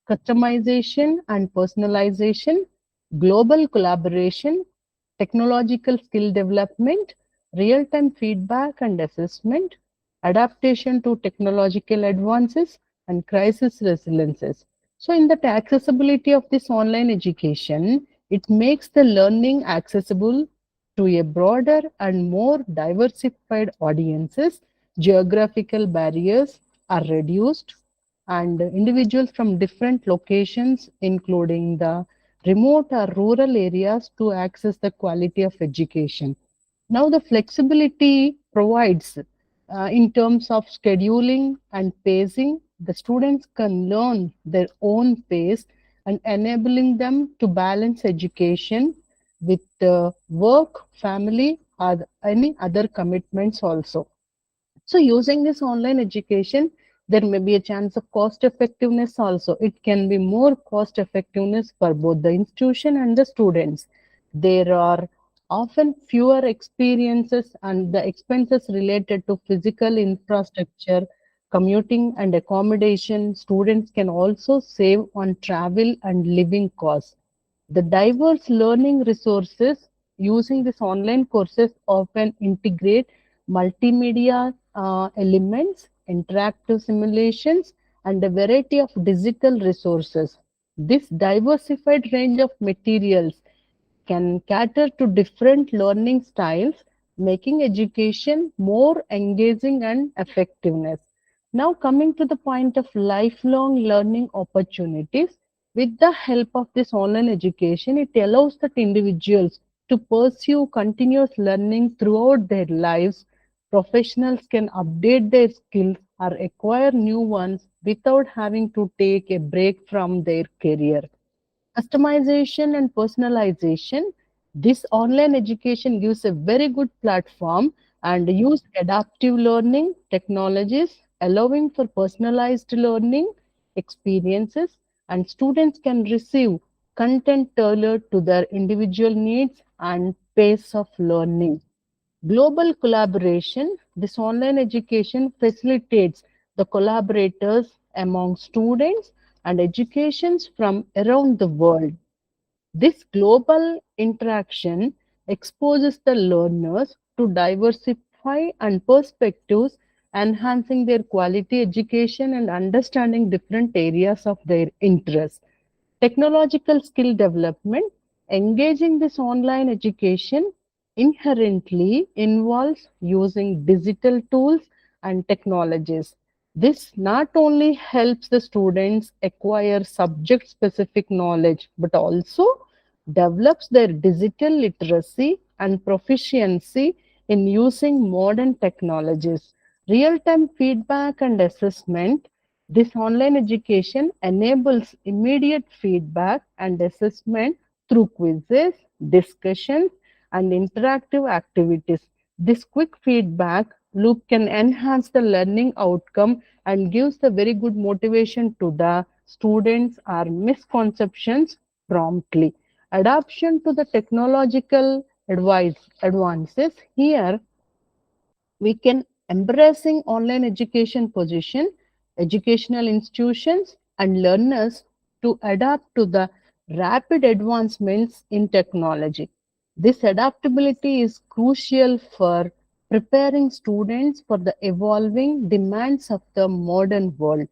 customization and personalization, global collaboration, technological skill development, real-time feedback and assessment, adaptation to technological advances, and crisis resiliences. So, in the accessibility of this online education, it makes the learning accessible to a broader and more diversified audiences. Geographical barriers are reduced, and individuals from different locations, including the remote or rural areas, to access the quality of education. Now, the flexibility provides in terms of scheduling and pacing, the students can learn their own pace and enabling them to balance education with work, family, or any other commitments also. So using this online education, there may be a chance of cost effectiveness also. It can be more cost effectiveness for both the institution and the students. There are often fewer experiences and the expenses related to physical infrastructure, commuting and accommodation. Students can also save on travel and living costs. The diverse learning resources using these online courses often integrate multimedia elements, interactive simulations, and a variety of digital resources. This diversified range of materials can cater to different learning styles, making education more engaging and effectiveness. Now, coming to the point of lifelong learning opportunities, with the help of this online education, it allows that individuals to pursue continuous learning throughout their lives. Professionals can update their skills or acquire new ones without having to take a break from their career. Customization and personalization. This online education gives a very good platform and use adaptive learning technologies, allowing for personalized learning experiences, and students can receive content tailored to their individual needs and pace of learning. Global collaboration. This online education facilitates the collaborators among students and educations from around the world. This global interaction exposes the learners to diversify and perspectives, enhancing their quality education and understanding different areas of their interest. Technological skill development. Engaging this online education inherently involves using digital tools and technologies. This not only helps the students acquire subject specific knowledge but also develops their digital literacy and proficiency in using modern technologies. Real time feedback and assessment. This online education enables immediate feedback and assessment through quizzes, discussions, and interactive activities. This quick feedback loop can enhance the learning outcome and gives the very good motivation to the students or misconceptions promptly. Adoption to the technological advances. Here we can embracing online education position educational institutions and learners to adapt to the rapid advancements in technology. This adaptability is crucial for preparing students for the evolving demands of the modern world.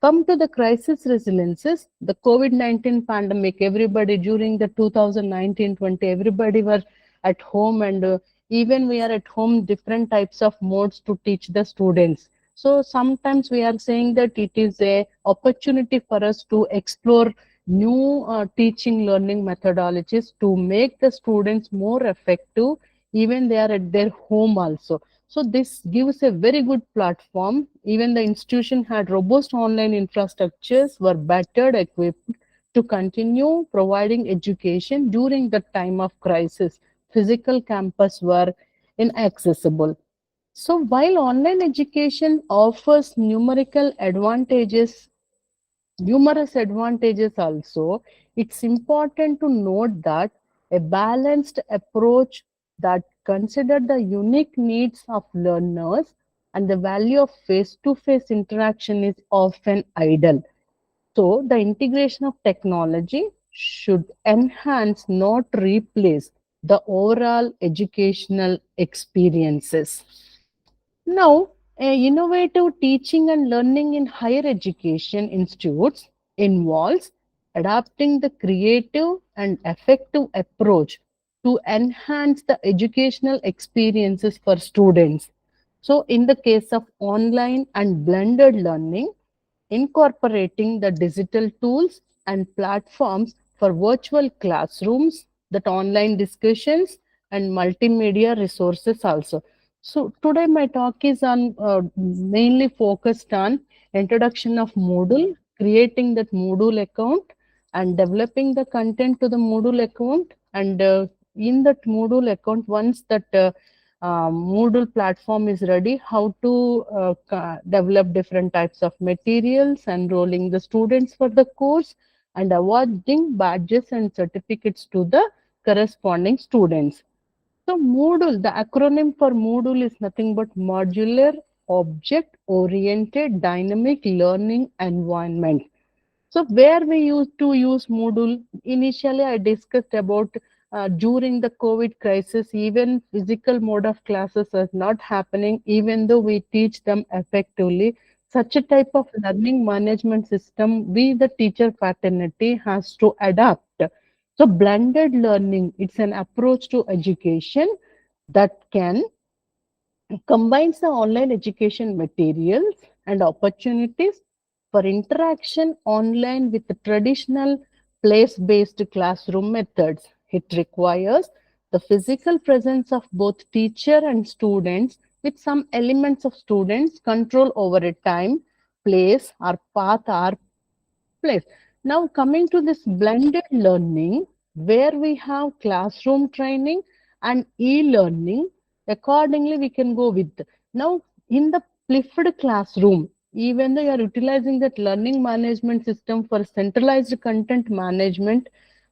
Come to the crisis resiliences, the COVID-19 pandemic, everybody during the 2019-20, everybody were at home and even we are at home, different types of modes to teach the students. So sometimes we are saying that it is a opportunity for us to explore new teaching learning methodologies to make the students more effective, even they are at their home also. So this gives a very good platform. Even the institution had robust online infrastructures, were better equipped to continue providing education during the time of crisis. Physical campus were inaccessible. So while online education offers numerous advantages also, it's important to note that a balanced approach that consider the unique needs of learners and the value of face-to-face interaction is often ideal. So the integration of technology should enhance, not replace, the overall educational experiences. Now, innovative teaching and learning in higher education institutes involves adapting the creative and effective approach to enhance the educational experiences for students. So, in the case of online and blended learning, incorporating the digital tools and platforms for virtual classrooms, that online discussions and multimedia resources also. So today my talk is on mainly focused on introduction of Moodle, creating that Moodle account and developing the content to the Moodle account, and in that Moodle account, once that Moodle platform is ready, how to develop different types of materials, enrolling the students for the course, and awarding badges and certificates to the corresponding students. So Moodle, the acronym for Moodle is nothing but Modular Object Oriented Dynamic Learning Environment. So where we used to use Moodle, initially I discussed about during the COVID crisis, even physical mode of classes is not happening, even though we teach them effectively. Such a type of learning management system, we the teacher fraternity has to adapt. So blended learning, it's an approach to education that can combines the online education materials and opportunities for interaction online with the traditional place-based classroom methods. It requires the physical presence of both teacher and students, with some elements of students control over a time, place, or path or place. Now, coming to this blended learning, where we have classroom training and e-learning, accordingly we can go with. Now, in the flipped classroom, even though you are utilizing that learning management system for centralized content management,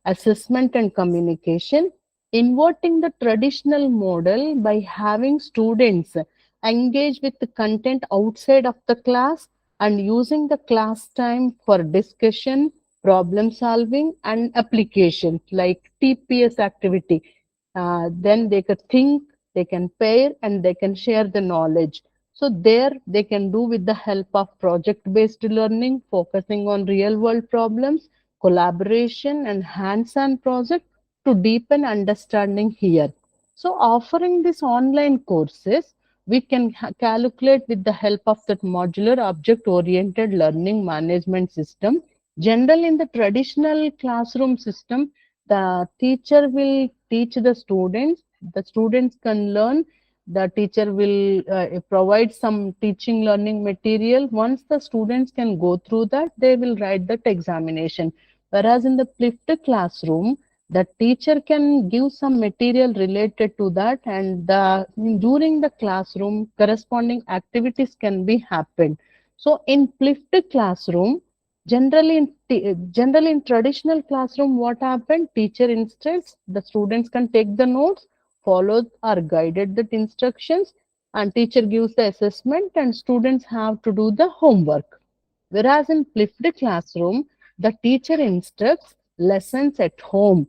assessment, and communication, inverting the traditional model by having students engage with the content outside of the class and using the class time for discussion, problem solving, and application like TPS activity. Then they can think, they can pair, and they can share the knowledge. So there they can do with the help of project-based learning, focusing on real-world problems, collaboration, and hands-on project to deepen understanding here. So offering these online courses, we can calculate with the help of that modular object oriented learning management system. Generally, in the traditional classroom system, the teacher will teach the students can learn, the teacher will provide some teaching learning material. Once the students can go through that, they will write that examination. Whereas in the flipped classroom, the teacher can give some material related to that, and during the classroom corresponding activities can be happened. So in flipped classroom, generally in traditional classroom, what happened, teacher instructs, the students can take the notes, follow or guided the instructions, and teacher gives the assessment and students have to do the homework. Whereas in flipped classroom, the teacher instructs lessons at home.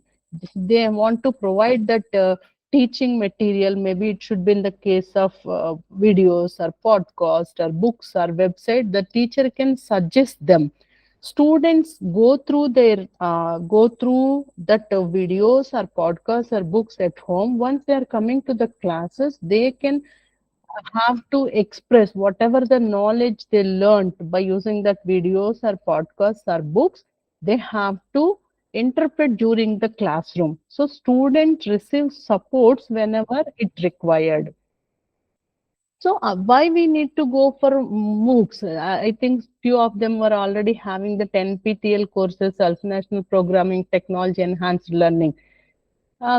They want to provide that teaching material. Maybe it should be in the case of videos or podcast or books or website. The teacher can suggest them. Students go through that videos or podcasts or books at home. Once they are coming to the classes, they can have to express whatever the knowledge they learned by using that videos or podcasts or books. They have to interpret during the classroom, so student receive supports whenever it required. So why we need to go for MOOCs? I think few of them were already having the 10 PTL courses, National Programming Technology Enhanced Learning.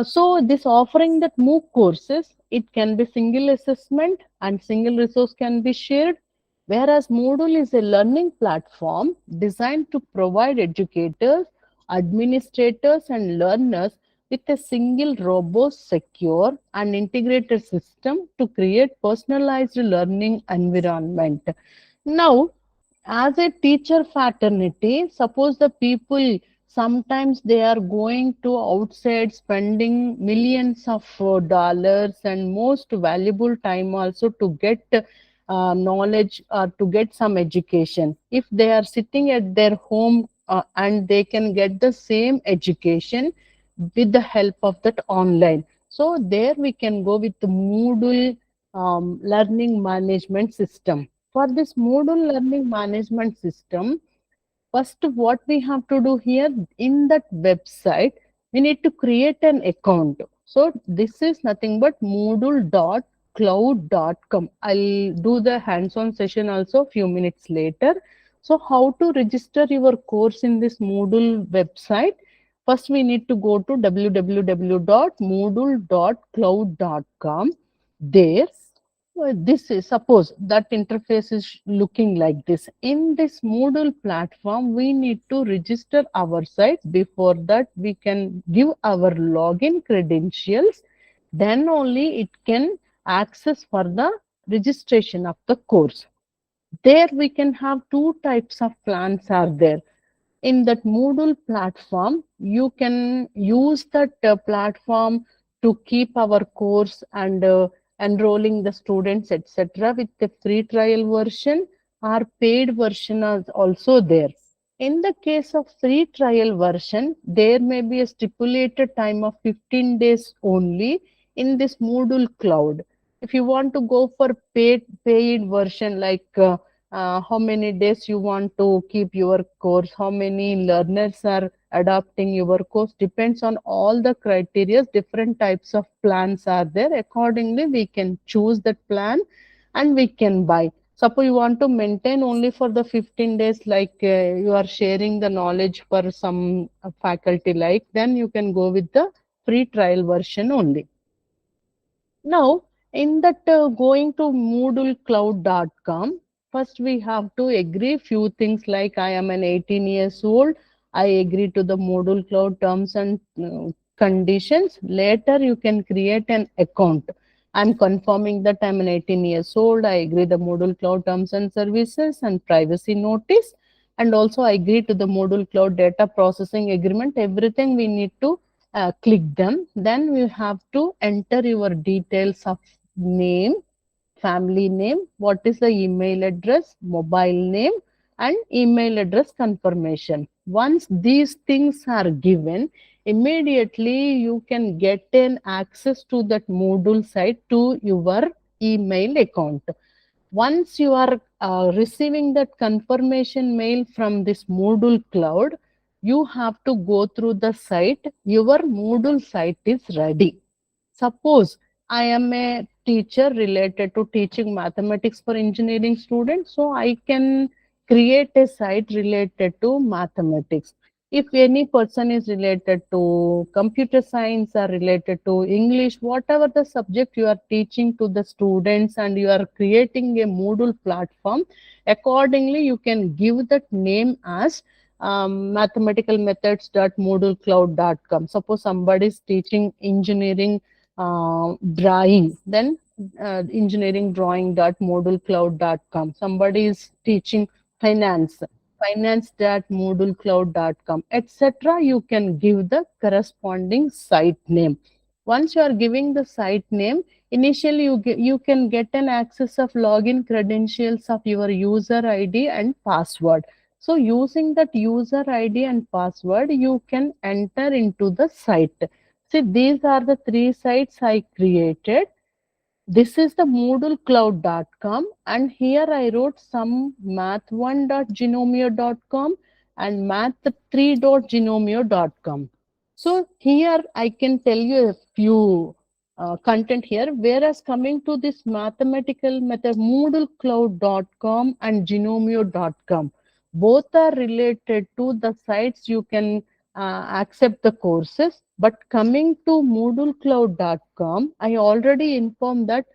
So this offering that MOOC courses, it can be single assessment and single resource can be shared, whereas Moodle is a learning platform designed to provide educators, administrators, and learners with a single robust, secure, and integrated system to create personalized learning environment. Now, as a teacher fraternity, suppose the people sometimes they are going to outside spending millions of dollars and most valuable time also to get knowledge or to get some education. If they are sitting at their home and they can get the same education with the help of that online. So there we can go with the Moodle learning management system. For this Moodle learning management system, first what we have to do here in that website, we need to create an account. So this is nothing but moodle.cloud.com. I'll do the hands-on session also a few minutes later. So how to register your course in this Moodle website? First, we need to go to www.moodle.cloud.com. There, this is suppose that interface is looking like this. In this Moodle platform, we need to register our site. Before that, we can give our login credentials. Then only it can access for the registration of the course. There we can have two types of plans are there. In that Moodle platform, you can use that platform to keep our course and enrolling the students, etc. with the free trial version or paid version is also there. In the case of free trial version, there may be a stipulated time of 15 days only in this Moodle cloud. If you want to go for paid version, like how many days you want to keep your course, how many learners are adopting your course, depends on all the criteria. Different types of plans are there. Accordingly, we can choose that plan and we can buy. Suppose you want to maintain only for the 15 days, like you are sharing the knowledge for some faculty, like then you can go with the free trial version only. Now, in that going to moodlecloud.com, first we have to agree few things like I am an 18 years old. I agree to the Moodle Cloud terms and conditions. Later, you can create an account. I'm confirming that I'm an 18 years old. I agree the Moodle Cloud terms and services and privacy notice. And also I agree to the Moodle Cloud data processing agreement. Everything we need to click them. Then you have to enter your details of name, family name, what is the email address, mobile name, and email address confirmation. Once these things are given, immediately you can get an access to that Moodle site to your email account. Once you are receiving that confirmation mail from this Moodle cloud, you have to go through the site. Your Moodle site is ready. Suppose I am a teacher related to teaching mathematics for engineering students, so I can create a site related to mathematics. If any person is related to computer science or related to English, whatever the subject you are teaching to the students and you are creating a Moodle platform, accordingly you can give that name as mathematicalmethods.moodlecloud.com. Suppose somebody is teaching engineering drawing, then engineering drawing.moodlecloud.com. Somebody is teaching finance, finance.moodlecloud.com, etc. You can give the corresponding site name. Once you are giving the site name, initially you can get an access of login credentials of your user ID and password. So using that user ID and password, you can enter into the site. See, these are the three sites I created. This is the moodlecloud.com, and here I wrote some math1.genomio.com and math3.genomio.com. So here I can tell you a few content here, whereas coming to this mathematical method, moodlecloud.com and genomio.com, both are related to the sites you can accept the courses. But coming to moodlecloud.com, I already informed that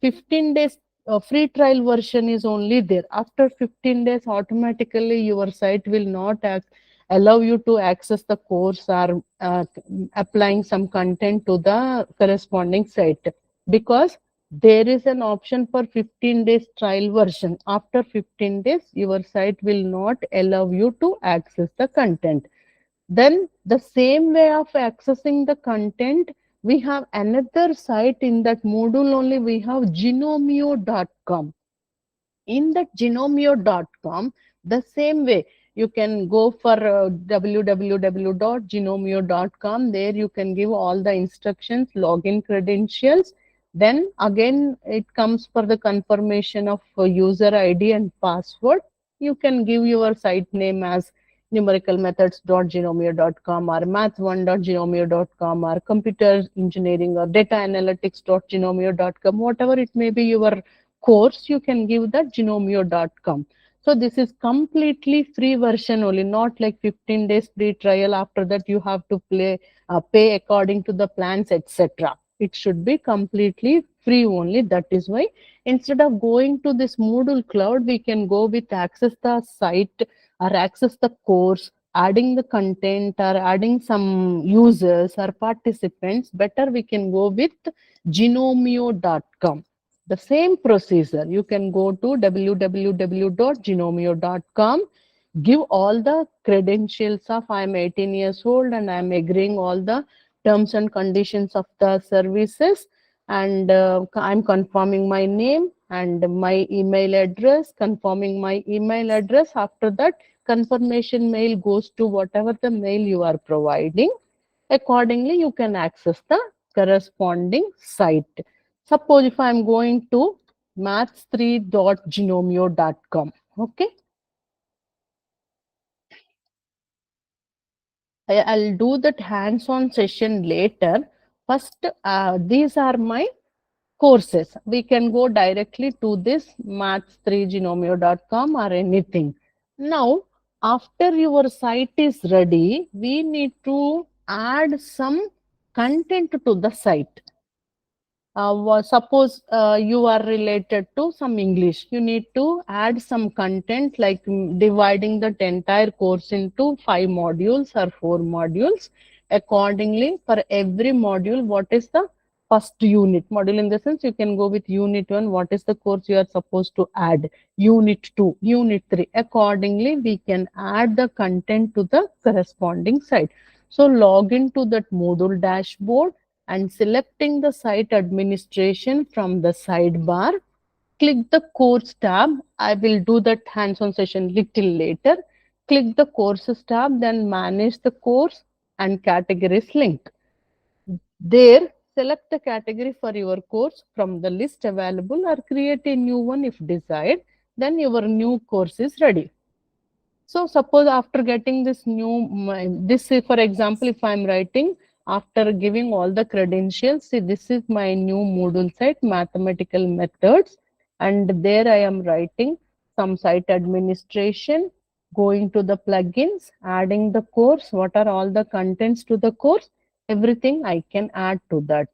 15 days free trial version is only there. After 15 days, automatically your site will not allow you to access the course or applying some content to the corresponding site, because there is an option for 15 days trial version. After 15 days, your site will not allow you to access the content. Then the same way of accessing the content, we have another site in that Moodle only. We have genomio.com. In that genomio.com, the same way you can go for www.genomio.com. There you can give all the instructions, login credentials. Then again, it comes for the confirmation of user ID and password. You can give your site name as numericalmethods.genomio.com or math1.genomio.com or computer engineering or data analytics.genomio.com, whatever it may be your course, you can give the genomio.com. So this is completely free version only, not like 15 days free trial. After that, you have to pay according to the plans, etc. It should be completely free only. That is why instead of going to this Moodle cloud, we can go with access the site or access the course, adding the content or adding some users or participants. Better we can go with genomio.com. The same procedure, you can go to www.genomio.com, give all the credentials of I am 18 years old and I am agreeing all the terms and conditions of the services, and I'm confirming my name and my email address, confirming my email address. After that, confirmation mail goes to whatever the mail you are providing. Accordingly, you can access the corresponding site. Suppose if I'm going to maths3.genomio.com, okay, I'll do that hands-on session later. First, these are my courses. We can go directly to this maths3genomio.com or anything. Now, after your site is ready, we need to add some content to the site. Suppose you are related to some English, you need to add some content like dividing that entire course into 5 modules or 4 modules. Accordingly, for every module, what is the first unit? Module in the sense you can go with unit 1, what is the course you are supposed to add? Unit 2, unit 3. Accordingly, we can add the content to the corresponding site. So log into that Moodle dashboard and selecting the site administration from the sidebar, click the course tab. I will do that hands-on session little later. Click the courses tab, then manage the course and categories link. There, select the category for your course from the list available or create a new one if desired. Then your new course is ready. So suppose after getting this this is for example, if I'm writing after giving all the credentials, see this is my new Moodle site, mathematical methods, and there I am writing some site administration, going to the plugins, adding the course, what are all the contents to the course, everything I can add to that.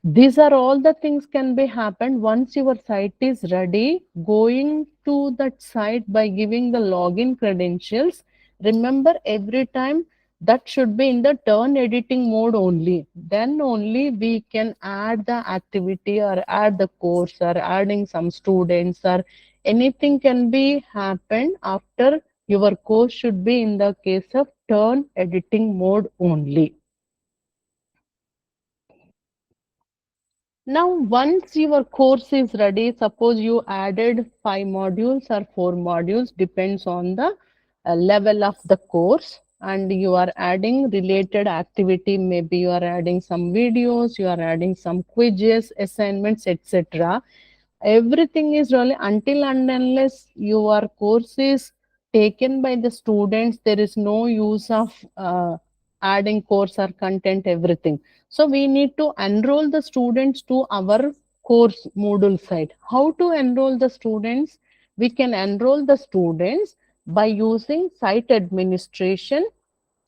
These are all the things can be happened once your site is ready. Going to that site by giving the login credentials. Remember, every time that should be in the turn editing mode only. Then only we can add the activity or add the course or adding some students or anything can be happened after your course should be in the case of turn editing mode only. Now, once your course is ready, suppose you added 5 modules or 4 modules, depends on the level of the course, and you are adding related activity. Maybe you are adding some videos, you are adding some quizzes, assignments, etc. Everything is really until and unless your course is taken by the students, there is no use of adding course or content, everything. So we need to enroll the students to our course Moodle site. How to enroll the students? We can enroll the students by using site administration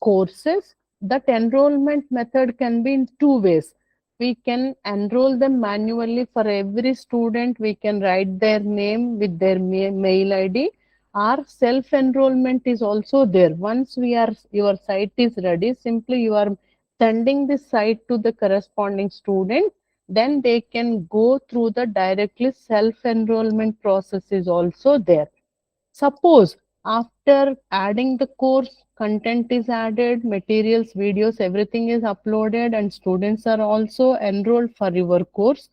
courses. That enrollment method can be in 2 ways. We can enroll them manually. For every student, we can write their name with their mail ID. Our self enrollment is also there. Once your site is ready, simply you are sending this site to the corresponding student. then they can go through the directly self-enrollment process is also there. Suppose after adding the course, content is added, materials, videos, everything is uploaded, and students are also enrolled for your course.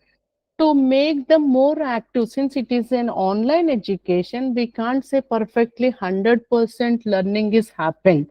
To make them more active, since it is an online education, we can't say perfectly 100% learning is happened.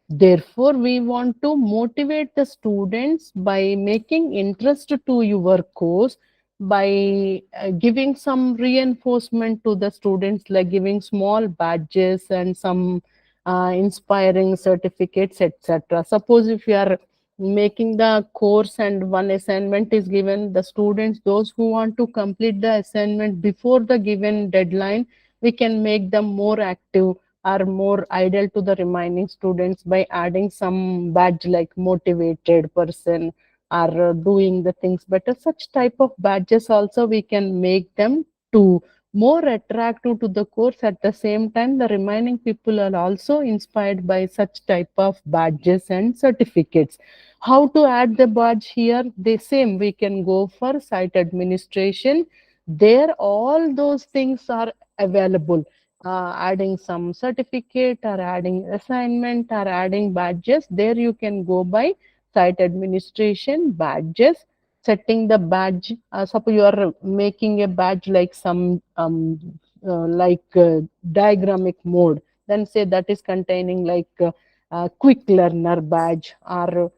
Therefore, we want to motivate the students by making interest to your course, by giving some reinforcement to the students, like giving small badges and some inspiring certificates, etc. Suppose if you are making the course and one assignment is given, the students, those who want to complete the assignment before the given deadline, we can make them more active, are more ideal to the remaining students by adding some badge like motivated person, are doing the things better. Such type of badges also we can make them to more attractive to the course. At the same time, the remaining people are also inspired by such type of badges and certificates. How to add the badge here? The same, we can go for site administration. There all those things are available. Adding some certificate or adding assignment or adding badges, there you can go by site administration badges, setting the badge. Suppose you are making a badge like some diagramic mode, then say that is containing like quick learner badge or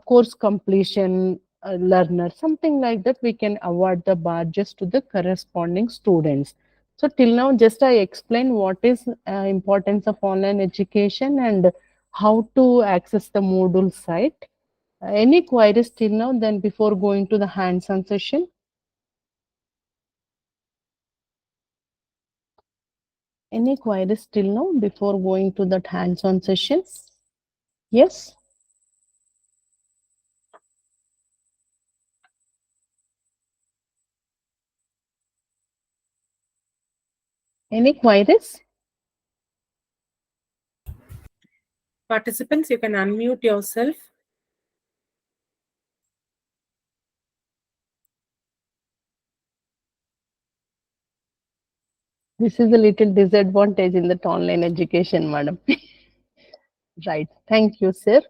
course completion learner, something like that. We can award the badges to the corresponding students. So till now, just I explained what is importance of online education and how to access the Moodle site. Any queries till now? Then before going to the hands-on session, any queries till now before going to that hands-on session? Yes. Any queries? Participants, you can unmute yourself. This is a little disadvantage in that online education, madam. Right. Thank you, sir.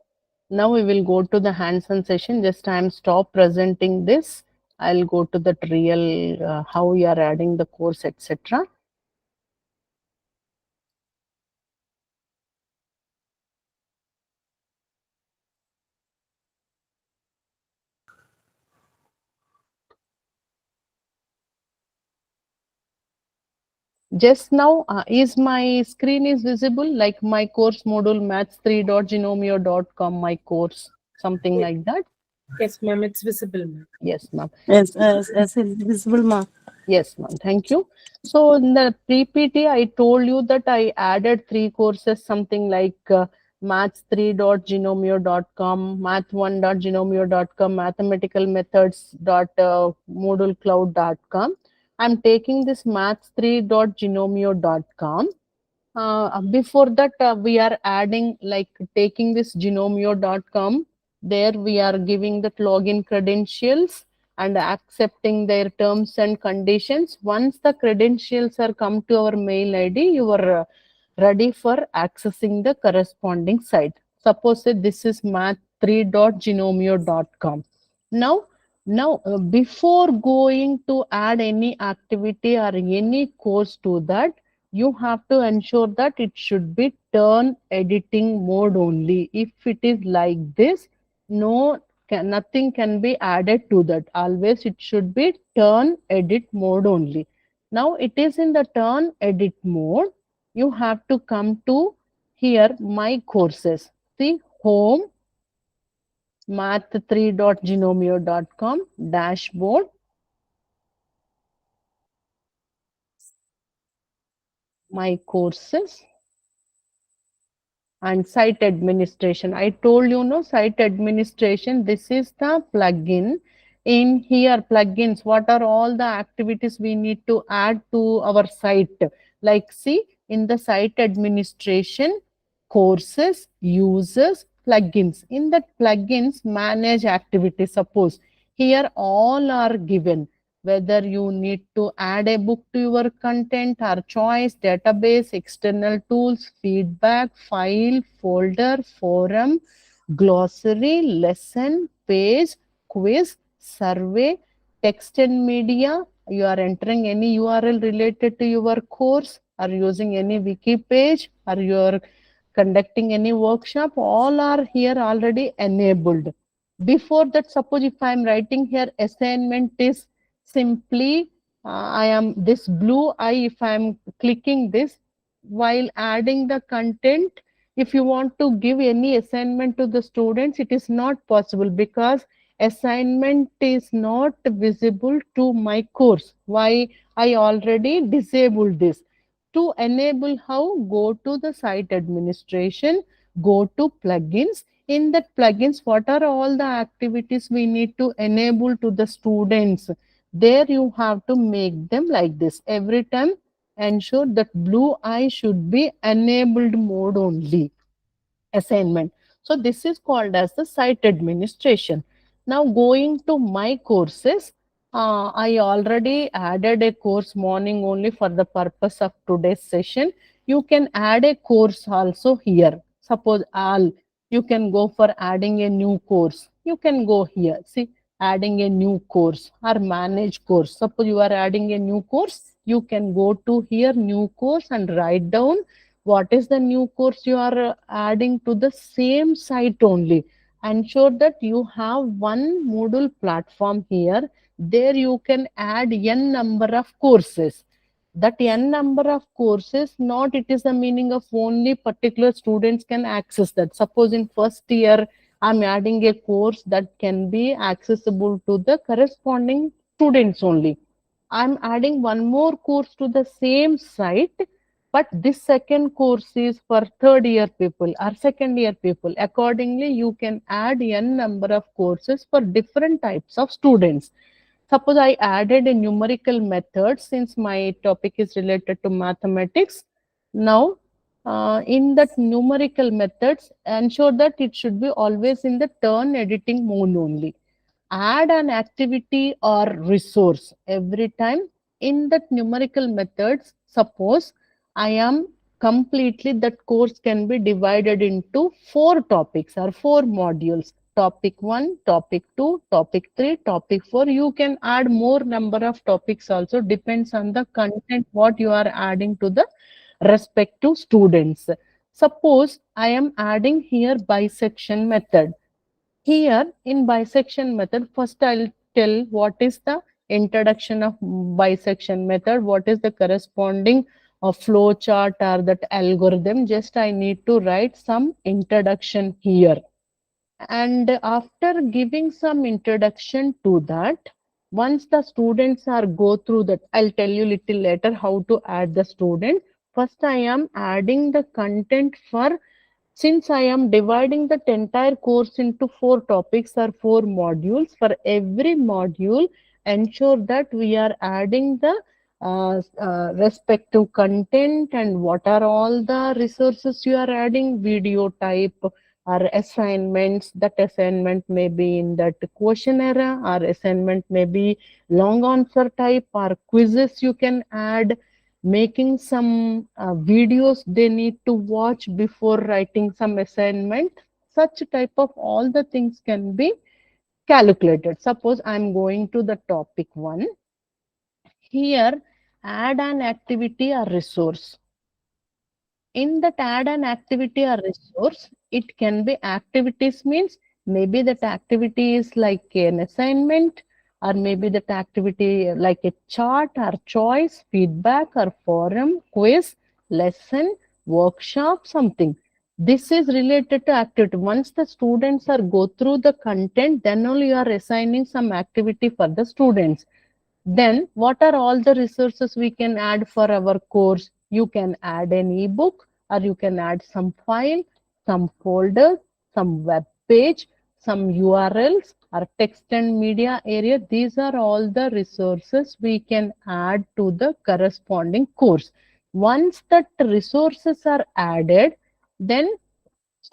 Now we will go to the hands-on session. Just I am stop presenting this. I'll go to the real how we are adding the course, etc. Just now, is my screen is visible like my course module maths3.genomio.com, my course, something like that? Yes, ma'am, it's visible, ma'am. Yes, ma'am. Yes, it's visible, ma'am. Yes, ma'am. Thank you. So in the PPT, I told you that I added 3 courses, something like maths3.genomio.com, math1.genomio.com, mathematical methods.moodlecloud.com. I'm taking this maths3.genomio.com. Before that, we are adding like taking this genomio.com. There we are giving the login credentials and accepting their terms and conditions. Once the credentials are come to our mail ID, you are ready for accessing the corresponding site. Suppose that this is math3.genomio.com. Now, before going to add any activity or any course to that, you have to ensure that it should be turn editing mode only. If it is like this, nothing can be added to that. Always it should be turn edit mode only. Now it is in the turn edit mode. You have to come to here my courses. See home math3.genomio.com dashboard, my courses, and site administration. I told you, no, site administration, this is the plugin. In here, plugins, what are all the activities we need to add to our site? Like, see, in the site administration, courses, users, plugins. In that plugins, manage activities. Suppose Here all are given, whether you need to add a book to your content or choice, database, external tools, feedback, file, folder, forum, glossary, lesson, page, quiz, survey, text and media. You are entering any URL related to your course, or using any wiki page, or you are conducting any workshop, all are here already enabled. Before that, suppose if I am writing here assignment is simply I am this blue eye, if I am clicking this while adding the content, if you want to give any assignment to the students, it is not possible because assignment is not visible to my course. Why? I already disabled this. To enable how? Go to the site administration, go to plugins. In that plugins, what are all the activities we need to enable to the students? There you have to make them like this. Every time ensure that blue eye should be enabled mode only. Assignment. So this is called as the site administration. Now going to my courses, I already added a course morning only for the purpose of today's session. You can add a course also here. Suppose all, you can go for adding a new course. You can go here. See, adding a new course or manage course. Suppose you are adding a new course, you can go to here new course and write down what is the new course you are adding to the same site only. Ensure that you have one Moodle platform here. There you can add n number of courses. That n number of courses, not it is the meaning of only particular students can access that. Suppose in first year, I'm adding a course that can be accessible to the corresponding students only. I'm adding one more course to the same site, but this second course is for third year people or second year people. Accordingly, you can add n number of courses for different types of students. Suppose I added a numerical method since my topic is related to mathematics. Now, in that numerical methods, ensure that it should be always in the turn editing mode only. Add an activity or resource every time in that numerical methods. Suppose I am completely, that course can be divided into 4 topics or 4 modules. Topic 1, topic 2, topic 3, topic 4. You can add more number of topics also, depends on the content what you are adding to the respective students. Suppose I am adding here bisection method. Here in bisection method, first I'll tell what is the introduction of bisection method, what is the corresponding flow chart or that algorithm. Just I need to write some introduction here. And after giving some introduction to that, once the students are go through that, I'll tell you little later how to add the student. First, I am adding the content for, since I am dividing the entire course into 4 topics or 4 modules, for every module, ensure that we are adding the respective content and what are all the resources you are adding, video type or assignments. That assignment may be in that questionnaire or assignment may be long answer type or quizzes you can add, making some videos they need to watch before writing some assignment. Such type of all the things can be calculated. Suppose I'm going to the topic 1. Here, add an activity or resource. In that add an activity or resource, it can be activities means maybe that activity is like an assignment, or maybe that activity like a chart or choice, feedback or forum, quiz, lesson, workshop, something. This is related to activity. Once the students are go through the content, then only you are assigning some activity for the students. Then what are all the resources we can add for our course? You can add an ebook, or you can add some file, some folder, some web page, some URLs or text and media area. These are all the resources we can add to the corresponding course. Once that resources are added, then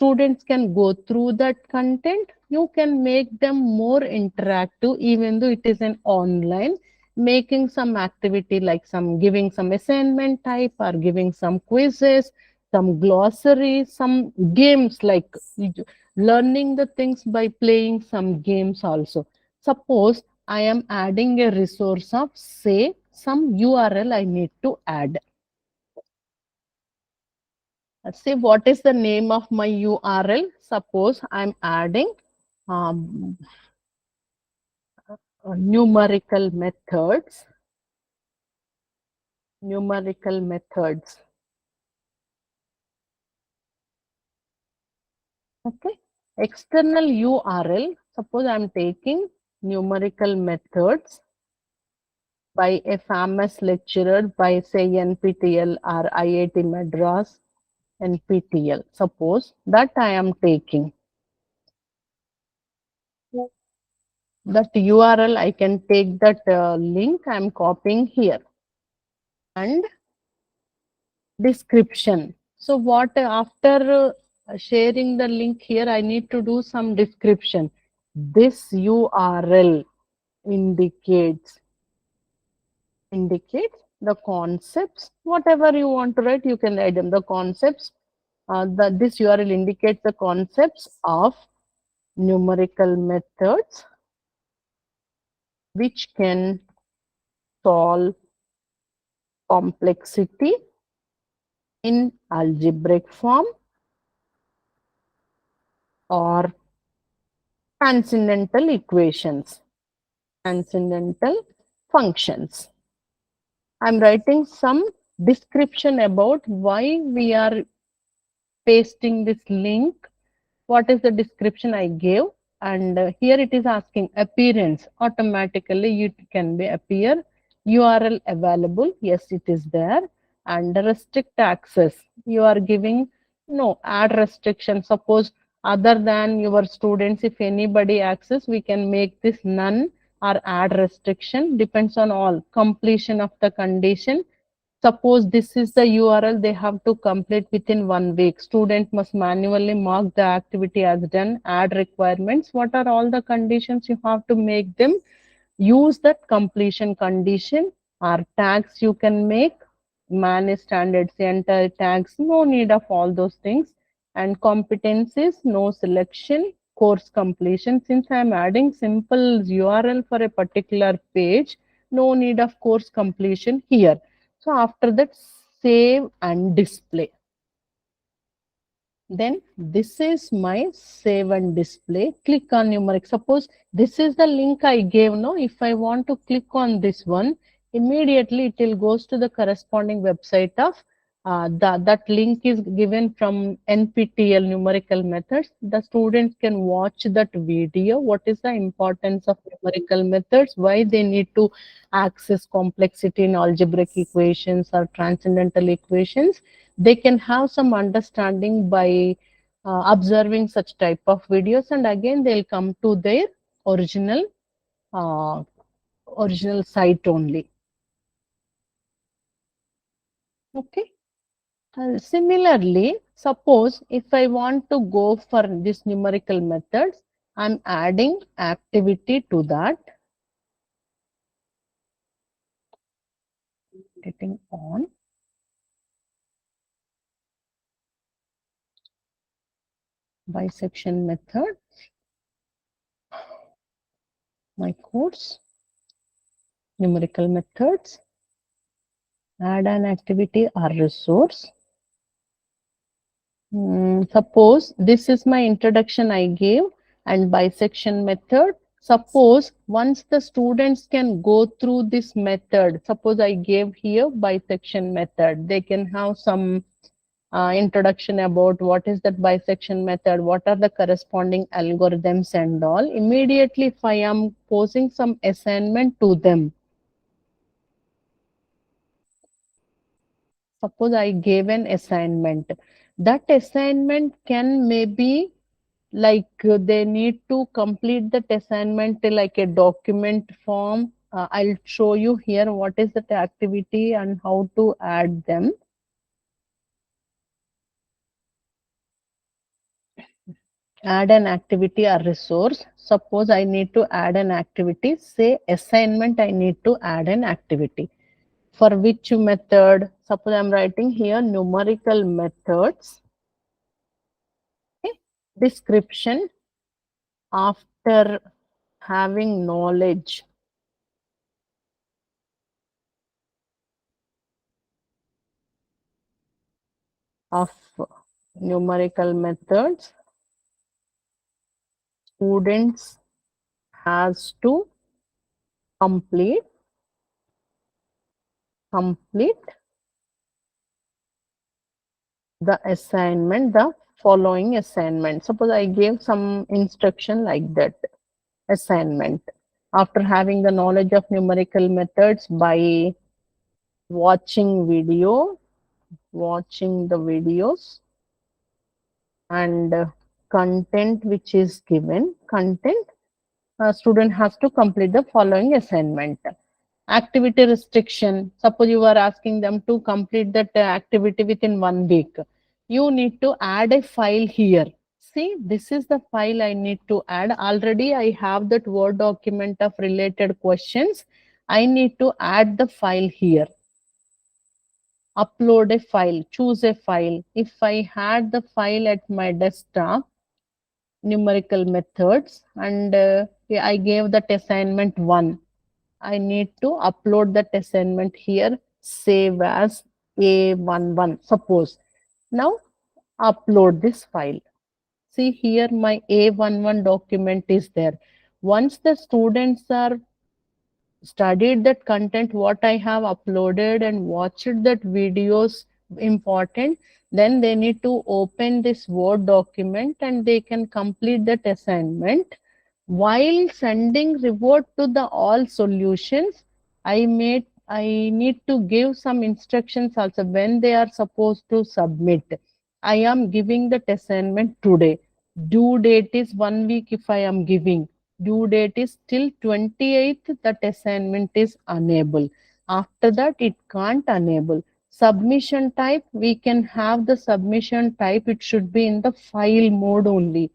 students can go through that content. You can make them more interactive, even though it is an online, making some activity like some giving some assignment type or giving some quizzes, some glossary, some games like learning the things by playing some games also. Suppose I am adding a resource of, say, some URL I need to add. Say what is the name of my URL. Suppose I'm adding um, numerical methods. Numerical methods. Okay. External URL. Suppose I'm taking numerical methods by a famous lecturer by say NPTEL or IIT Madras NPTEL. Suppose that I am taking. That URL, I can take that link I am copying here. And description. So what after sharing the link here, I need to do some description. This URL indicates the concepts, whatever you want to write, you can write them. The concepts, this URL indicates the concepts of numerical methods which can solve complexity in algebraic form or transcendental equations, transcendental functions. I'm writing some description about why we are pasting this link. What is the description I gave? And here it is asking appearance. Automatically it can be appear. URL available. Yes, it is there. And restrict access. You are giving no add restriction. Suppose other than your students, if anybody access, we can make this none or add restriction. Depends on all completion of the condition. Suppose this is the URL they have to complete within 1 week. Student must manually mark the activity as done, add requirements. What are all the conditions you have to make them? Use that completion condition or tags you can make, manage standards, enter tags, no need of all those things. And competencies, no selection, course completion. Since I am adding simple URL for a particular page, no need of course completion here. So after that, save and display. Then this is my save and display. Click on numeric. Suppose this is the link I gave. No, if I want to click on this one, immediately it will goes to the corresponding website of that link is given from NPTEL numerical methods. The students can watch that video. What is the importance of numerical methods? Why they need to access complexity in algebraic equations or transcendental equations? They can have some understanding by observing such type of videos, and again they'll come to their original uh, original site only. Okay. Similarly, suppose if I want to go for this numerical methods, I'm adding activity to that. Getting on. Bisection method. My course. Numerical methods. Add an activity or resource. Suppose this is my introduction I gave and bisection method. Suppose once the students can go through this method, suppose I gave here bisection method, they can have some introduction about what is that bisection method, what are the corresponding algorithms and all. Immediately if I am posing some assignment to them, suppose I gave an assignment, that assignment can maybe like they need to complete that assignment like a document form. I'll show you here what is that activity and how to add them. Add an activity or resource. Suppose I need to add an activity, say assignment, I need to add an activity. For which method? Suppose I'm writing here numerical methods. Okay. Description. After having knowledge of numerical methods, students has to complete the assignment, the following assignment. Suppose I gave some instruction like that. Assignment. After having the knowledge of numerical methods by watching the videos and content which is given, content, student has to complete the following assignment. Activity restriction. Suppose you are asking them to complete that activity within 1 week. You need to add a file here. See, this is the file I need to add. Already I have that Word document of related questions. I need to add the file here. Upload a file, choose a file. If I had the file at my desktop, numerical methods, and I gave that assignment 1. I need to upload that assignment here, save as A11. Suppose. Now upload this file. See here my A11 document is there. Once the students are studied that content what I have uploaded and watched that videos important, then they need to open this Word document and they can complete that assignment. While sending reward to the all solutions, I need to give some instructions also when they are supposed to submit. I am giving the assignment today. Due date is 1 week if I am giving. Due date is till 28th, that assignment is unable. After that, it can't enable. Submission type, we can have the submission type, it should be in the file mode only.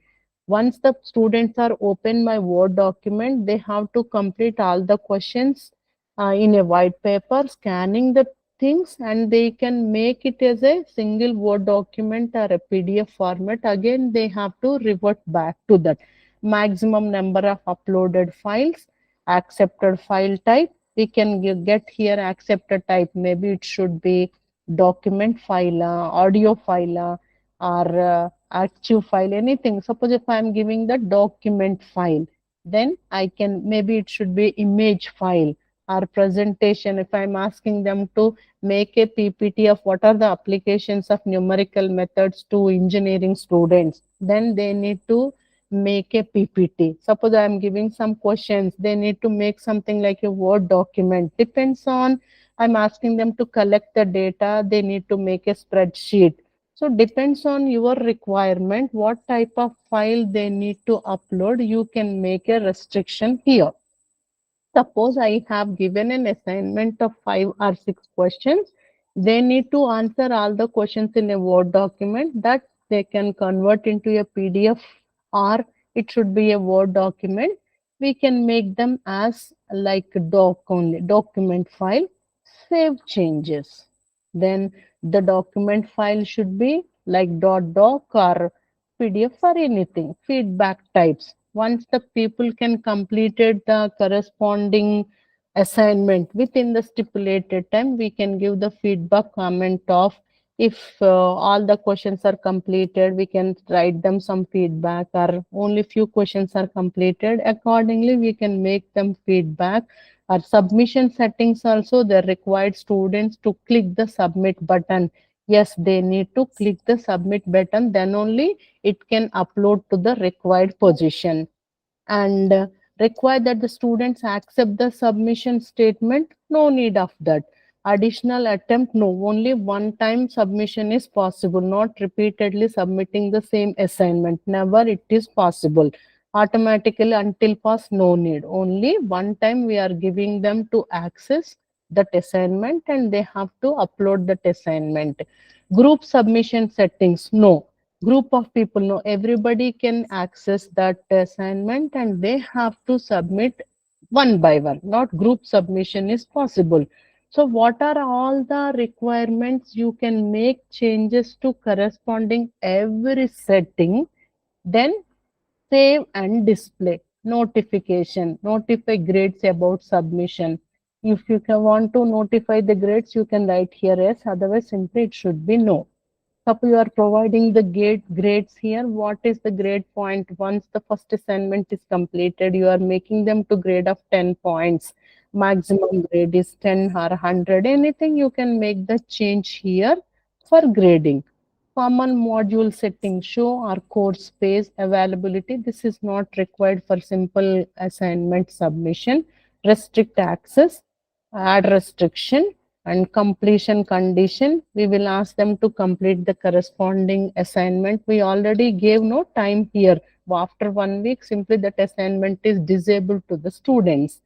Once the students are open my Word document, they have to complete all the questions in a white paper, scanning the things, and they can make it as a single Word document or a PDF format. Again, they have to revert back to that. Maximum number of uploaded files, accepted file type. We can get here accepted type. Maybe it should be document file, audio file, or archive file, anything. Suppose if I am giving the document file, then I can, maybe it should be image file or presentation. If I'm asking them to make a PPT of what are the applications of numerical methods to engineering students, then they need to make a PPT. Suppose I am giving some questions, they need to make something like a Word document. Depends on, I'm asking them to collect the data, they need to make a spreadsheet. So depends on your requirement, what type of file they need to upload, you can make a restriction here. Suppose I have given an assignment of 5 or 6 questions. They need to answer all the questions in a Word document that they can convert into a PDF, or it should be a Word document. We can make them as like doc only, document file, save changes. Then the document file should be like .doc or PDF or anything, feedback types. Once the people can completed the corresponding assignment within the stipulated time, we can give the feedback comment of, if all the questions are completed, we can write them some feedback, or only few questions are completed. Accordingly, we can make them feedback. Our submission settings also, the required students to click the submit button. Yes, they need to click the submit button, then only it can upload to the required position. And require that the students accept the submission statement. No need of that. Additional attempt, no. Only one time submission is possible, not repeatedly submitting the same assignment. Never it is possible. Automatically until pass, no need. Only one time we are giving them to access that assignment, and they have to upload that assignment. Group submission settings, no. group of people. No, everybody can access that assignment and they have to submit one by one. Not group submission is possible. So what are all the requirements? You can make changes to corresponding every setting, then save and display. Notification, notify grades about submission. If you want to notify the grades, you can write here yes, otherwise simply it should be no. Suppose you are providing the grades here. What is the grade point? Once the first assignment is completed, you are making them to grade of 10 points. Maximum grade is 10 or 100. Anything you can make the change here for grading. Common module setting, show our course space availability. This is not required for simple assignment submission. Restrict access, add restriction, and completion condition. We will ask them to complete the corresponding assignment. We already gave no time here. After 1 week, simply that assignment is disabled to the students.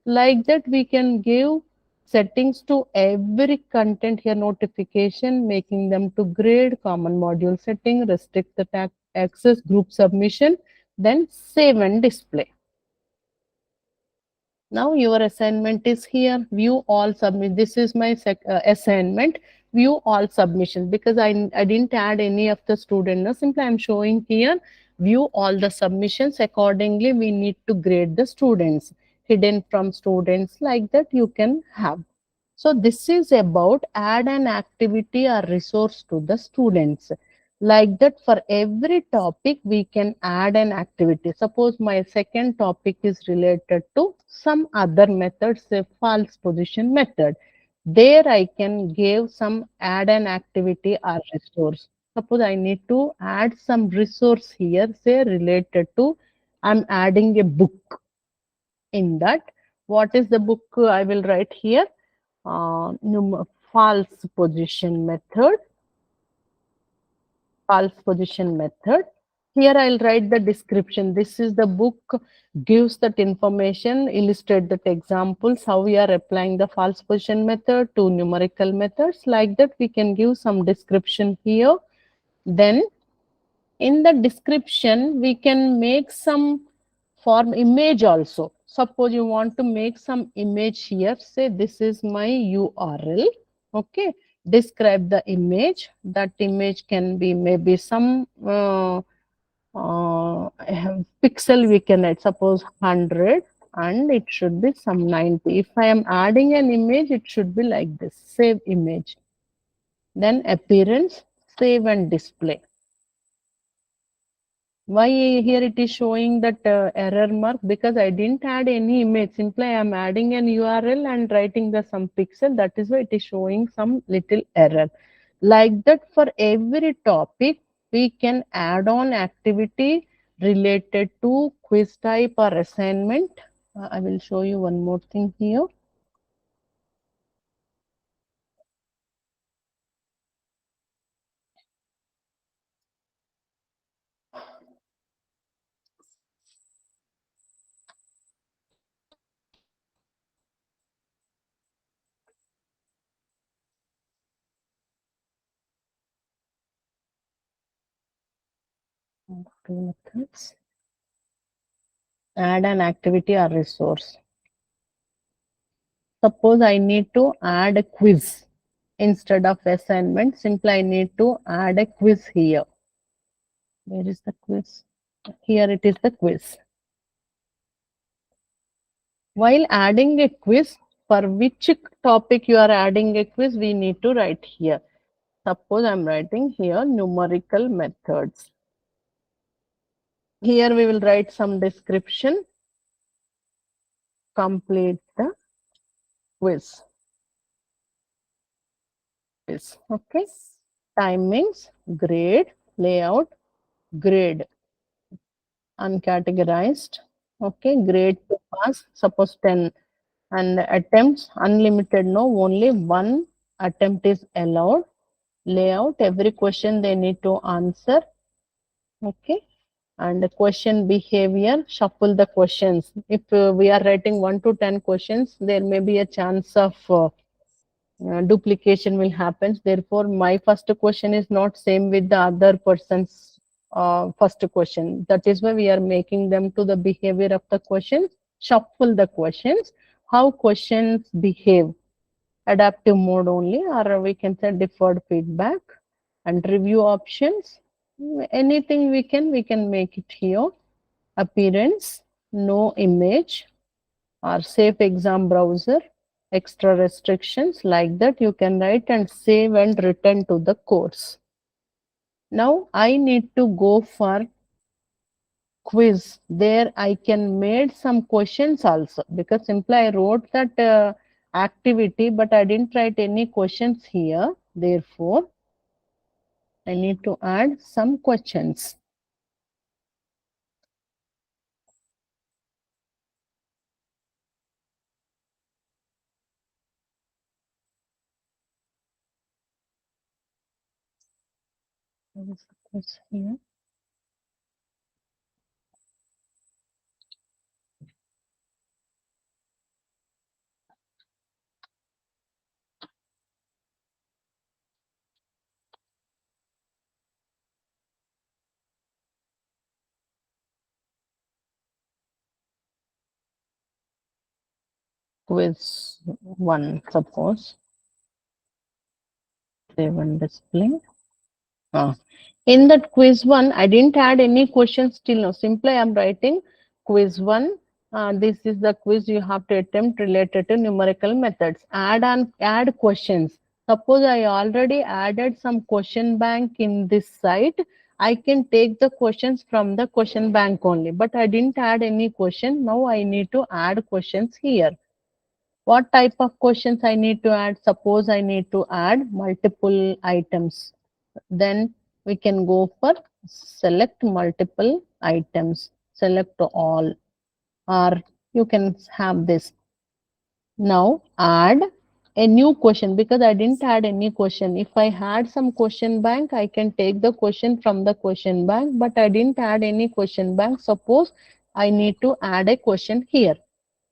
Like that, we can give settings to every content here, notification, making them to grade, common module setting, restrict the access, group submission, then save and display. Now your assignment is here. View all submit. This is my assignment. View all submissions because I didn't add any of the student. No, simply I'm showing here. View all the submissions. Accordingly, we need to grade the students. Hidden from students like that you can have. So this is about add an activity or resource to the students. Like that for every topic we can add an activity. Suppose my second topic is related to some other method, say false position method. There I can give some add an activity or resource. Suppose I need to add some resource here, say related to, I'm adding a book. In that, what is the book I will write here? False position method. False position method. Here I'll write the description. This is the book, gives that information, illustrate that examples, how we are applying the false position method to numerical methods. Like that, we can give some description here. Then in the description, we can make some form image also. Suppose you want to make some image here, say this is my URL. Okay, describe the image. That image can be maybe some pixel we can add, suppose 100, and it should be some 90. If I am adding an image, it should be like this, save image. Then appearance, save and display. Why here it is showing that error mark? Because I didn't add any image. Simply I am adding an URL and writing the some pixel. That is why it is showing some little error. Like that for every topic, we can add on activity related to quiz type or assignment. I will show you one more thing here. Two methods. Add an activity or resource. Suppose I need to add a quiz instead of assignment. Simply I need to add a quiz here. Where is the quiz? Here it is the quiz. While adding a quiz, for which topic you are adding a quiz, we need to write here. Suppose I'm writing here numerical methods. Here we will write some description. Complete the quiz. Okay. Timings, grade, layout, grade, uncategorized. Okay, grade to pass, suppose 10. And attempts, unlimited, no, only one attempt is allowed. Layout, every question they need to answer. Okay. And the question behavior, shuffle the questions. If we are writing 1 to 10 questions, there may be a chance of duplication will happen. Therefore, my first question is not same with the other person's first question. That is why we are making them to the behavior of the questions, shuffle the questions, how questions behave, adaptive mode only, or we can say deferred feedback and review options. Anything we can make it here. Appearance, no image, or safe exam browser, extra restrictions like that you can write and save and return to the course. Now I need to go for quiz. There I can made some questions also because simply I wrote that activity but I didn't write any questions here. Therefore, I need to add some questions. What is the quiz here? Quiz 1, suppose. Save and display. In that quiz 1, I didn't add any questions till now. Simply I'm writing quiz 1. This is the quiz you have to attempt related to numerical methods. Add questions. Suppose I already added some question bank in this site. I can take the questions from the question bank only. But I didn't add any question. Now I need to add questions here. What type of questions I need to add? Suppose I need to add multiple items. Then we can go for select multiple items, select all, or you can have this. Now add a new question because I didn't add any question. If I had some question bank, I can take the question from the question bank, but I didn't add any question bank. Suppose I need to add a question here.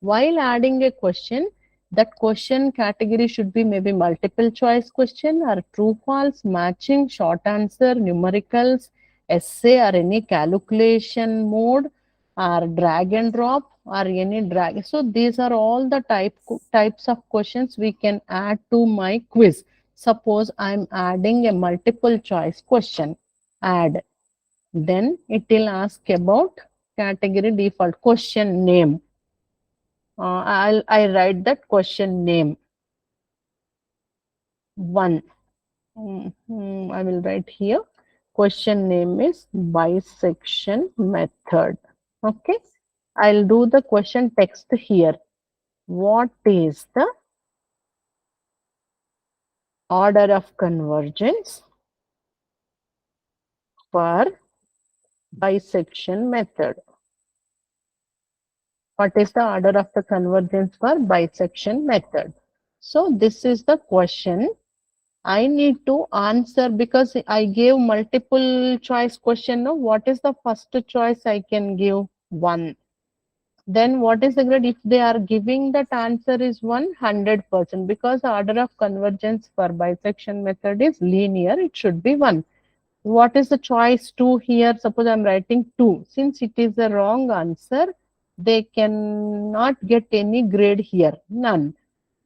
While adding a question, that question category should be maybe multiple choice question or true false, matching, short answer, numericals, essay or any calculation mode or drag and drop or any drag. So these are all the types of questions we can add to my quiz. Suppose I'm adding a multiple choice question. Add. Then it will ask about category default question name. I write that question name. 1. I will write here. Question name is bisection method. Okay. I'll do the question text here. What is the order of convergence for bisection method? What is the order of the convergence for bisection method? So this is the question. I need to answer because I gave multiple choice question. No, what is the first choice I can give? 1. Then what is the grade? If they are giving that answer is 100% because the order of convergence for bisection method is linear, it should be 1. What is the choice 2 here? Suppose I'm writing 2. Since it is the wrong answer, they cannot get any grade here. None.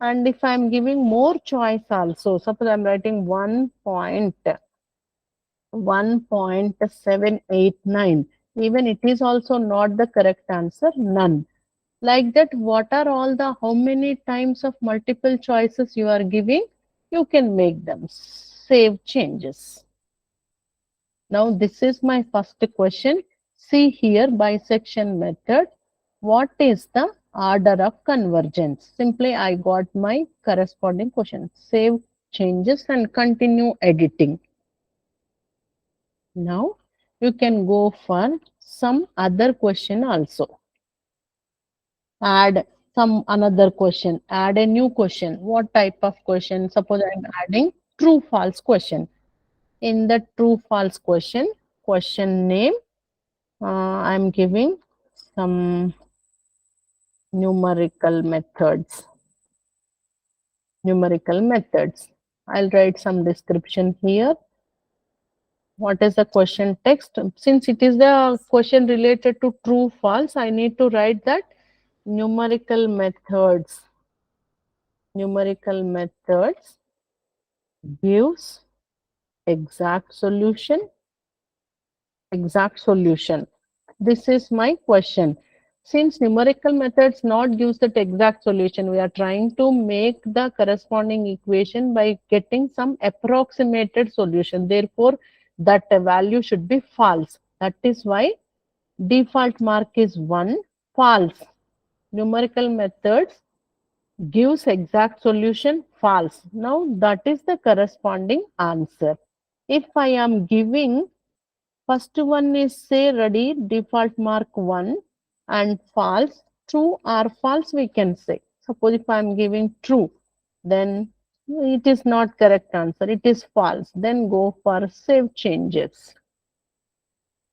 And if I'm giving more choice also, suppose I'm writing 1.789, even it is also not the correct answer, none. Like that, what are all the, how many times of multiple choices you are giving? You can make them, save changes. Now this is my first question. See here, bisection method. What is the order of convergence? Simply I got my corresponding question. Save changes and continue editing. Now you can go for some other question also. Add some another question. Add a new question. What type of question? Suppose I'm adding true false question. In the true false question name, I'm giving some numerical methods. numerical methods. I'll write some description here. What is the question text? Since it is the question related to true false, I need to write that numerical methods. Numerical methods gives exact solution. Exact solution. This is my question. Since numerical methods not gives that exact solution, we are trying to make the corresponding equation by getting some approximated solution. Therefore, that value should be false. That is why default mark is 1, false. Numerical methods gives exact solution, false. Now that is the corresponding answer. If I am giving first one is say ready, default mark 1 and false, true or false we can say. Suppose if I am giving true, then it is not correct answer, it is false. Then go for save changes.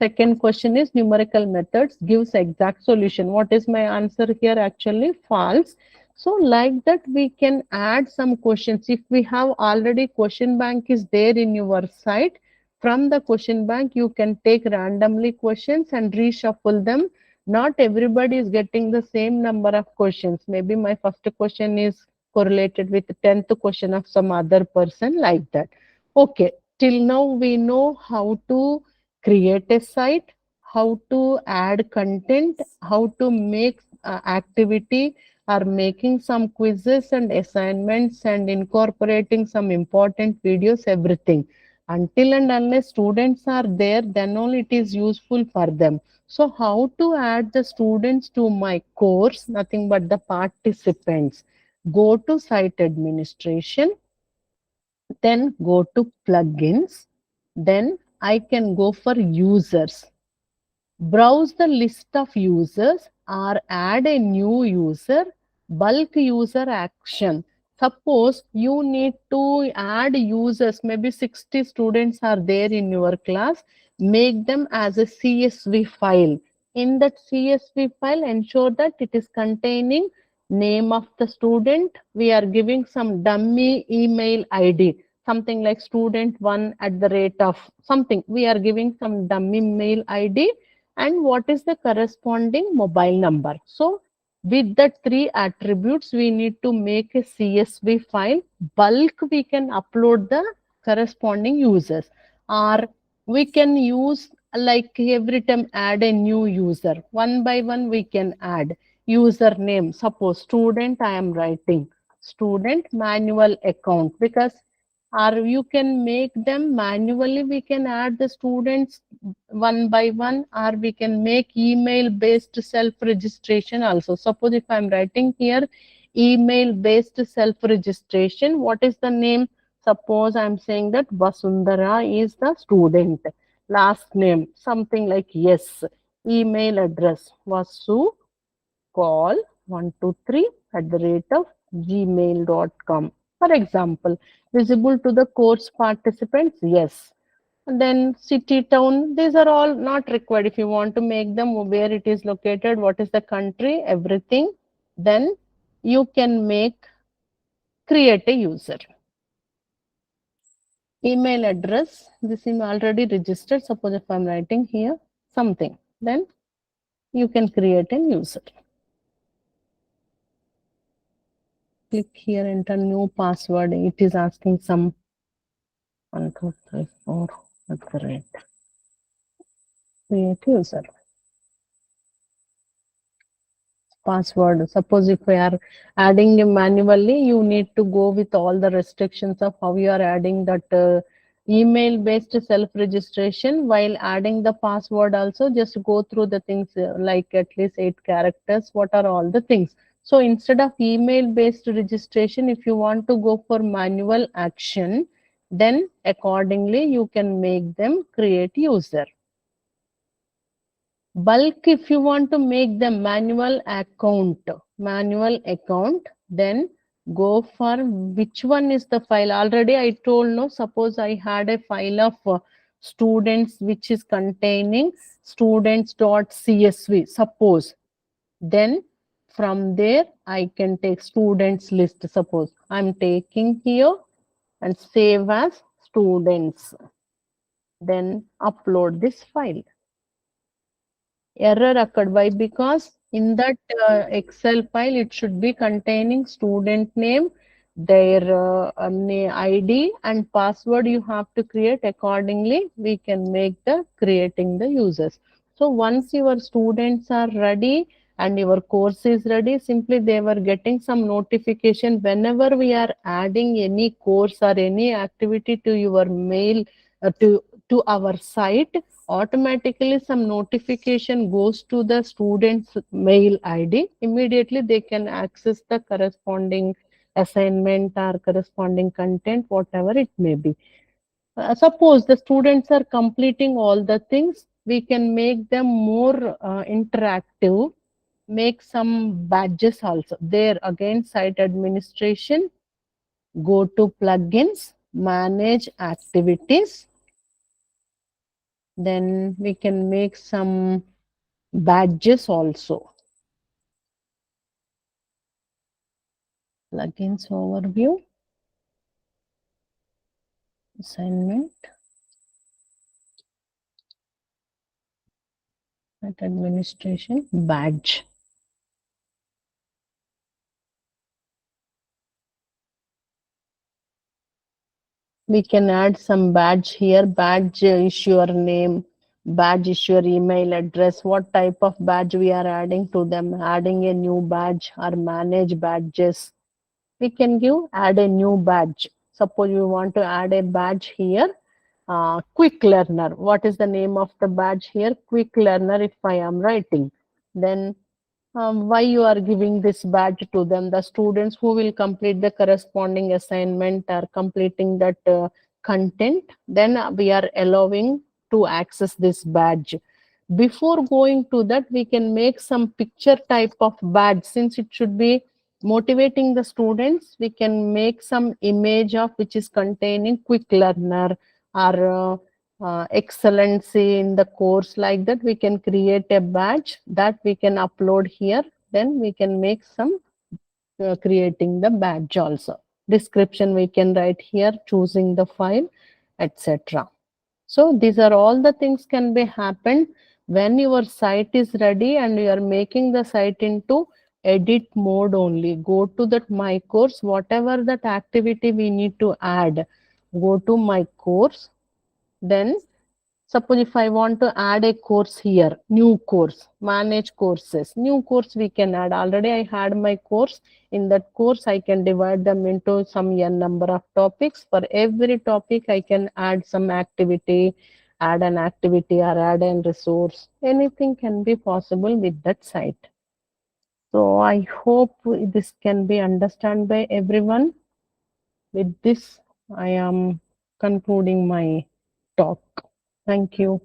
Second question is numerical methods gives exact solution. What is my answer here? Actually false. So like that we can add some questions. If we have already question bank is there in your site, from the question bank you can take randomly questions and reshuffle them. Not everybody is getting the same number of questions. Maybe my first question is correlated with the 10th question of some other person, like that. Okay, till now we know how to create a site, how to add content, how to make activity, or making some quizzes and assignments and incorporating some important videos, everything. Until and unless students are there, then only it is useful for them. So how to add the students to my course? Nothing but the participants. Go to site administration, then go to plugins, then I can go for users. Browse the list of users or add a new user, bulk user action. Suppose you need to add users, maybe 60 students are there in your class, make them as a CSV file. In that CSV file, ensure that it is containing name of the student. We are giving some dummy email ID, something like student1 at the rate of something. We are giving some dummy mail ID and what is the corresponding mobile number. So with the three attributes, we need to make a CSV file. Bulk, we can upload the corresponding users, or we can use like every time add a new user. One by one, we can add username. Suppose student, I am writing student manual account, because or you can make them manually. We can add the students one by one, or we can make email based self registration also. Suppose if I'm writing here email based self registration, what is the name? Suppose I'm saying that Vasundhara is the student, last name something like yes, email address vasu call 123 at the rate of gmail.com, for example. Visible to the course participants, yes. And then city, town, these are all not required. If you want to make them where it is located, what is the country, everything, then you can make, create a user. Email address, this is already registered. Suppose if I'm writing here something, then you can create a user. Click here, enter new password. It is asking some 1, 2, 3, 4 at the rate. Create user. Password. Suppose if we are adding manually, you need to go with all the restrictions of how you are adding that email based self registration. While adding the password also, just go through the things like at least 8 characters. What are all the things? So instead of email based registration, if you want to go for manual action, then accordingly you can make them create user. Bulk, if you want to make the manual account, then go for which one is the file. Already I told, no, suppose I had a file of students which is containing students.csv, suppose. Then From there, I can take students list. Suppose I'm taking here and save as students. Then upload this file. Error occurred. Why? Because in that Excel file, it should be containing student name, their ID and password you have to create accordingly. We can make the creating the users. So once your students are ready and your course is ready, simply they were getting some notification whenever we are adding any course or any activity to your mail to our site, automatically some notification goes to the student's mail ID. Immediately they can access the corresponding assignment or corresponding content, whatever it may be. Suppose the students are completing all the things, we can make them more interactive, make some badges also. There again, site administration, go to plugins, manage activities. Then we can make some badges also. Plugins overview, assignment, administration, badge. We can add some badge here. Badge is your name, badge is your email address. What type of badge we are adding to them? Adding a new badge or manage badges. We can give add a new badge. Suppose you want to add a badge here. Quick learner. What is the name of the badge here? Quick learner if I am writing. Then why you are giving this badge to them? The students who will complete the corresponding assignment are completing that content, then we are allowing to access this badge. Before going to that, we can make some picture type of badge. Since it should be motivating the students, we can make some image of which is containing quick learner or excellency in the course. Like that we can create a badge that we can upload here. Then we can make some creating the badge also. Description we can write here, choosing the file, etc. So these are all the things can be happened when your site is ready and you are making the site into edit mode only. Go to that my course, whatever that activity we need to add, go to my course. Then suppose if I want to add a course here, new course, manage courses, new course we can add. Already I had my course. In that course, I can divide them into some n number of topics. For every topic, I can add some activity, add an activity or add a resource. Anything can be possible with that site. So I hope this can be understood by everyone. With this, I am concluding my talk. Thank you.